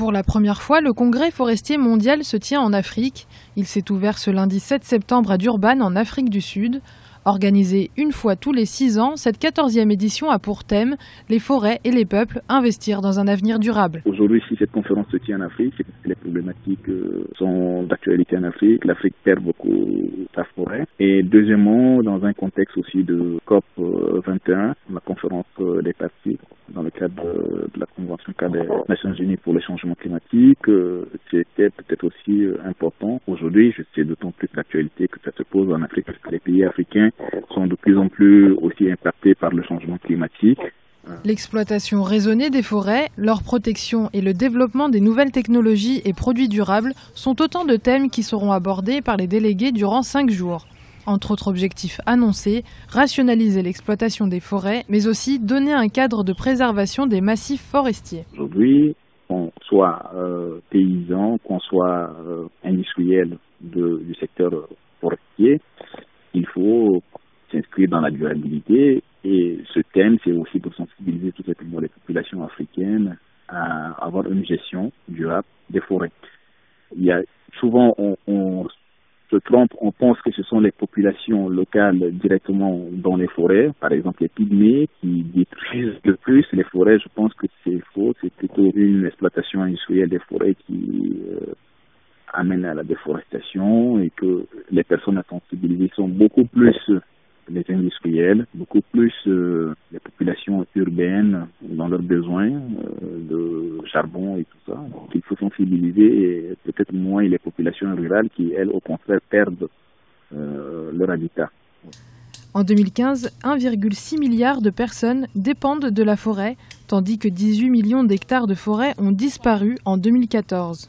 Pour la première fois, le congrès forestier mondial se tient en Afrique. Il s'est ouvert ce lundi 7 septembre à Durban, en Afrique du Sud. Organisée une fois tous les 6 ans, cette 14e édition a pour thème « Les forêts et les peuples, investir dans un avenir durable ». Aujourd'hui, si cette conférence se tient en Afrique, c'est parce que les problématiques sont d'actualité en Afrique. L'Afrique perd beaucoup sa forêt. Et deuxièmement, dans un contexte aussi de COP 21, la conférence des parties, dans le cadre de la Convention cadre des Nations Unies pour le changement climatique, c'était peut-être aussi important. Aujourd'hui, je sais d'autant plus l'actualité que ça se pose en Afrique, parce que les pays africains sont de plus en plus aussi impactés par le changement climatique. L'exploitation raisonnée des forêts, leur protection et le développement des nouvelles technologies et produits durables sont autant de thèmes qui seront abordés par les délégués durant 5 jours. Entre autres objectifs annoncés, rationaliser l'exploitation des forêts, mais aussi donner un cadre de préservation des massifs forestiers. Aujourd'hui, qu'on soit paysan, qu'on soit industriel du secteur forestier, il faut s'inscrire dans la durabilité. Et ce thème, c'est aussi pour sensibiliser tout simplement les populations africaines à avoir une gestion durable des forêts. Il y a souvent, on se trompe, on pense que ce sont les populations locales directement dans les forêts, par exemple les pygmées qui détruisent le plus les forêts. Je pense que c'est faux, c'est plutôt une exploitation industrielle des forêts qui amène à la déforestation, et que les personnes à sensibiliser sont beaucoup plus les industriels, beaucoup plus les populations urbaines dans leurs besoins de charbon et tout ça. Donc il faut sensibiliser, et peut-être moins les populations rurales qui, elles, au contraire, perdent leur habitat. En 2015, 1,6 milliard de personnes dépendent de la forêt, tandis que 18 millions d'hectares de forêt ont disparu en 2014.